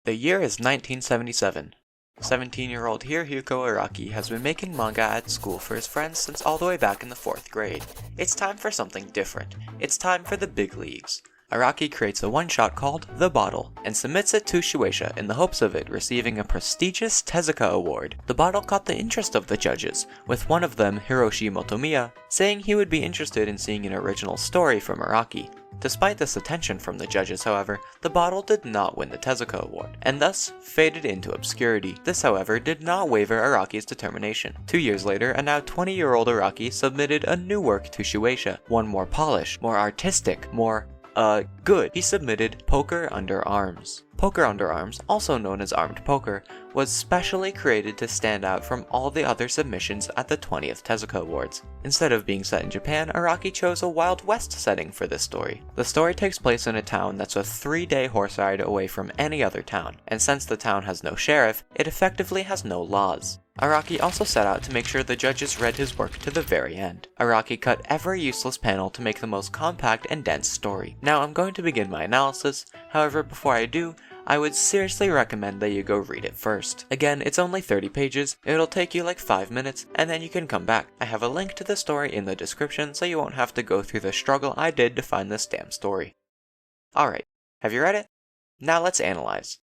The year is 1977. 17-year-old Hirohiko Araki has been making manga at school for his friends since all the way back in the 4th grade. It's time for something different. It's time for the big leagues. Araki creates a one-shot called The Bottle and submits it to Shueisha in the hopes of it receiving a prestigious Tezuka award. The Bottle caught the interest of the judges, with one of them, Hiroshi Motomiya, saying he would be interested in seeing an original story from Araki. Despite this attention from the judges, however, The Bottle did not win the Tezuka award, and thus faded into obscurity. This, however, did not waver Araki's determination. 2 years later, a now 20-year-old Araki submitted a new work to Shueisha, one more polished, more artistic, more good. He submitted Poker Under Arms. Poker Under Arms, also known as Armed Poker, was specially created to stand out from all the other submissions at the 20th Tezuka Awards. Instead of being set in Japan, Araki chose a Wild West setting for this story. The story takes place in a town that's a 3-day horse ride away from any other town, and since the town has no sheriff, it effectively has no laws. Araki also set out to make sure the judges read his work to the very end. Araki cut every useless panel to make the most compact and dense story. Now I'm going to begin my analysis, however before I do, I would seriously recommend that you go read it first. Again, it's only 30 pages, it'll take you like 5 minutes, and then you can come back. I have a link to the story in the description so you won't have to go through the struggle I did to find this damn story. Alright, have you read it? Now let's analyze.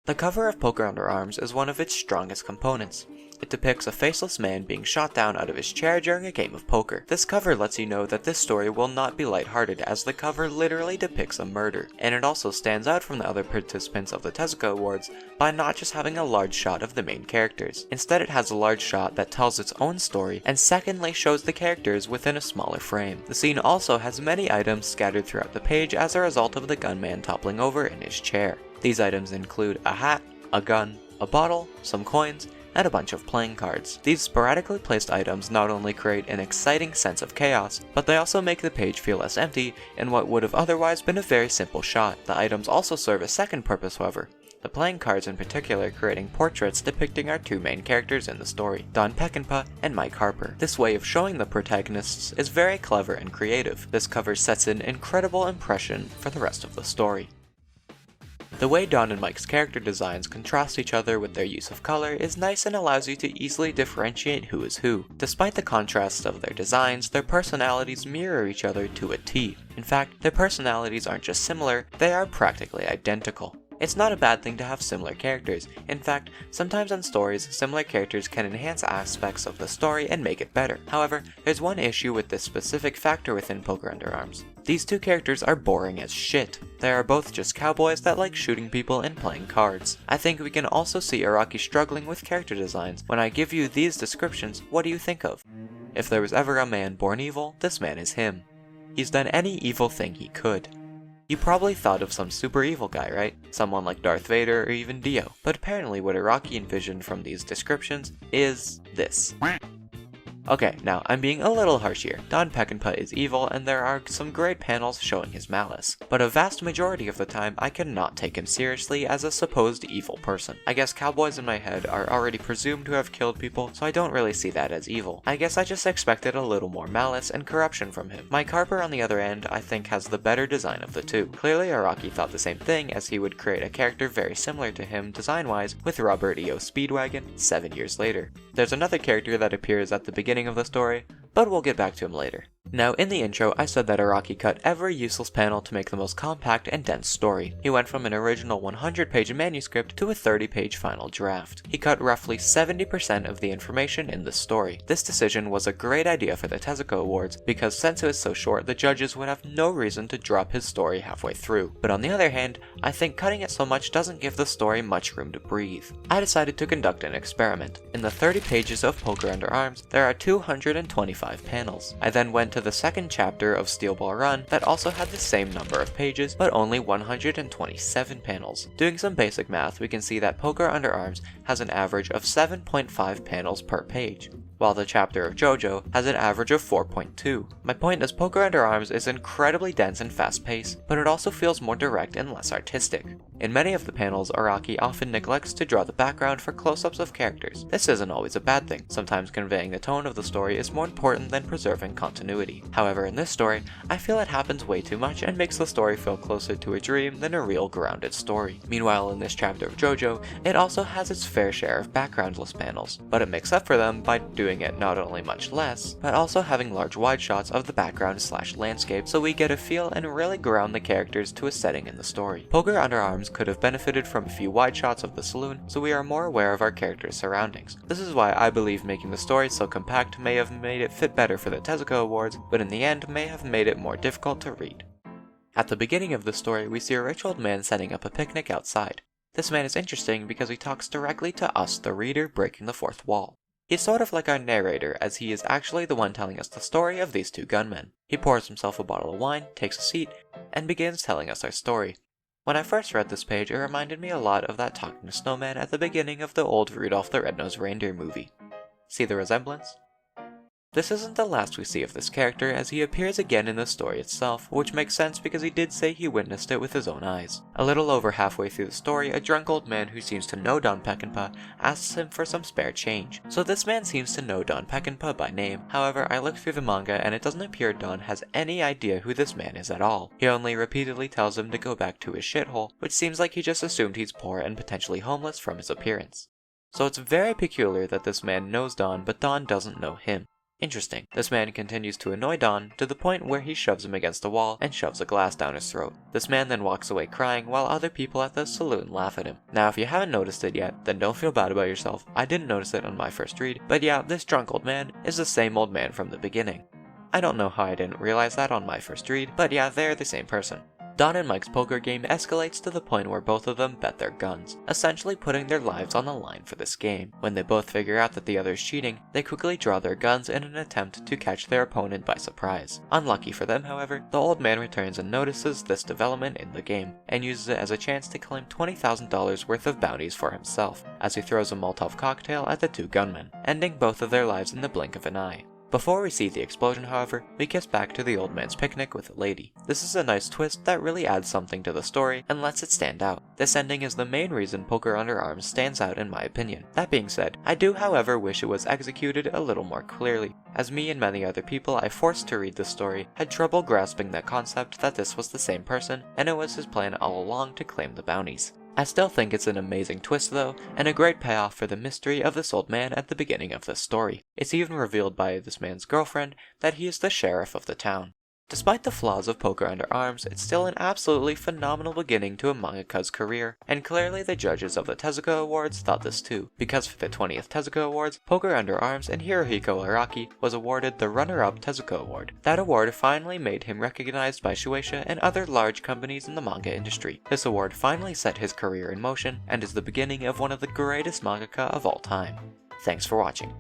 The cover of Poker Under Arms is one of its strongest components. It depicts a faceless man being shot down out of his chair during a game of poker. This cover lets you know that this story will not be lighthearted, as the cover literally depicts a murder, and it also stands out from the other participants of the Tezuka Awards by not just having a large shot of the main characters. Instead, it has a large shot that tells its own story, and secondly shows the characters within a smaller frame. The scene also has many items scattered throughout the page as a result of the gunman toppling over in his chair. These items include a hat, a gun, a bottle, some coins, and a bunch of playing cards. These sporadically placed items not only create an exciting sense of chaos, but they also make the page feel less empty in what would have otherwise been a very simple shot. The items also serve a second purpose, however, the playing cards in particular creating portraits depicting our two main characters in the story, Don Peckinpah and Mike Harper. This way of showing the protagonists is very clever and creative. This cover sets an incredible impression for the rest of the story. The way Don and Mike's character designs contrast each other with their use of color is nice and allows you to easily differentiate who is who. Despite the contrasts of their designs, their personalities mirror each other to a T. In fact, their personalities aren't just similar, they are practically identical. It's not a bad thing to have similar characters. In fact, sometimes in stories, similar characters can enhance aspects of the story and make it better. However, there's one issue with this specific factor within Poker Under Arms. These two characters are boring as shit. They are both just cowboys that like shooting people and playing cards. I think we can also see Araki struggling with character designs. When I give you these descriptions, what do you think of? If there was ever a man born evil, this man is him. He's done any evil thing he could. You probably thought of some super evil guy, right? Someone like Darth Vader or even Dio. But apparently what Araki envisioned from these descriptions is this. Okay, now I'm being a little harsh here. Don Peckinpah is evil and there are some great panels showing his malice, but a vast majority of the time I cannot take him seriously as a supposed evil person. I guess cowboys in my head are already presumed to have killed people, so I don't really see that as evil. I guess I just expected a little more malice and corruption from him. Mike Harper on the other end I think has the better design of the two. Clearly Araki thought the same thing, as he would create a character very similar to him design-wise with Robert E.O. Speedwagon 7 years later. There's another character that appears at the beginning of the story, but we'll get back to him later. Now, in the intro, I said that Araki cut every useless panel to make the most compact and dense story. He went from an original 100-page manuscript to a 30-page final draft. He cut roughly 70% of the information in the story. This decision was a great idea for the Tezuka Awards, because since it was so short, the judges would have no reason to drop his story halfway through. But on the other hand, I think cutting it so much doesn't give the story much room to breathe. I decided to conduct an experiment. In the 30 pages of Poker Under Arms, there are 225 panels. I then went to the second chapter of Steel Ball Run that also had the same number of pages, but only 127 panels. Doing some basic math, we can see that Poker Under Arms has an average of 7.5 panels per page, while the chapter of JoJo has an average of 4.2. My point is, Poker Under Arms is incredibly dense and fast-paced, but it also feels more direct and less artistic. In many of the panels, Araki often neglects to draw the background for close-ups of characters. This isn't always a bad thing. Sometimes conveying the tone of the story is more important than preserving continuity. However, in this story, I feel it happens way too much and makes the story feel closer to a dream than a real grounded story. Meanwhile, in this chapter of JoJo, it also has its fair share of backgroundless panels, but it makes up for them by doing it not only much less, but also having large wide shots of the background/landscape so we get a feel and really ground the characters to a setting in the story. Poker Under Arms could have benefited from a few wide shots of the saloon so we are more aware of our characters' surroundings. This is why I believe making the story so compact may have made it fit better for the Tezuka Awards, but in the end may have made it more difficult to read. At the beginning of the story, we see a rich old man setting up a picnic outside. This man is interesting because he talks directly to us, the reader, breaking the fourth wall. He's sort of like our narrator, as he is actually the one telling us the story of these two gunmen. He pours himself a bottle of wine, takes a seat, and begins telling us our story. When I first read this page, it reminded me a lot of that talking snowman at the beginning of the old Rudolph the Red-Nosed Reindeer movie. See the resemblance? This isn't the last we see of this character, as he appears again in the story itself, which makes sense because he did say he witnessed it with his own eyes. A little over halfway through the story, a drunk old man who seems to know Don Peckinpah asks him for some spare change. So this man seems to know Don Peckinpah by name. However, I looked through the manga and it doesn't appear Don has any idea who this man is at all. He only repeatedly tells him to go back to his shithole, which seems like he just assumed he's poor and potentially homeless from his appearance. So it's very peculiar that this man knows Don, but Don doesn't know him. Interesting. This man continues to annoy Don to the point where he shoves him against a wall and shoves a glass down his throat. This man then walks away crying while other people at the saloon laugh at him. Now if you haven't noticed it yet, then don't feel bad about yourself. I didn't notice it on my first read, but yeah, this drunk old man is the same old man from the beginning. I don't know how I didn't realize that on my first read, but yeah, they're the same person. Don and Mike's poker game escalates to the point where both of them bet their guns, essentially putting their lives on the line for this game. When they both figure out that the other is cheating, they quickly draw their guns in an attempt to catch their opponent by surprise. Unlucky for them, however, the old man returns and notices this development in the game, and uses it as a chance to claim $20,000 worth of bounties for himself, as he throws a Molotov cocktail at the two gunmen, ending both of their lives in the blink of an eye. Before we see the explosion, however, we kiss back to the old man's picnic with a lady. This is a nice twist that really adds something to the story and lets it stand out. This ending is the main reason Poker Under Arms stands out in my opinion. That being said, I do however wish it was executed a little more clearly, as me and many other people I forced to read this story had trouble grasping that concept that this was the same person and it was his plan all along to claim the bounties. I still think it's an amazing twist though, and a great payoff for the mystery of this old man at the beginning of this story. It's even revealed by this man's girlfriend that he is the sheriff of the town. Despite the flaws of Poker Under Arms, it's still an absolutely phenomenal beginning to a mangaka's career, and clearly the judges of the Tezuka Awards thought this too, because for the 20th Tezuka Awards, Poker Under Arms and Hirohiko Araki was awarded the runner-up Tezuka Award. That award finally made him recognized by Shueisha and other large companies in the manga industry. This award finally set his career in motion, and is the beginning of one of the greatest mangaka of all time. Thanks for watching.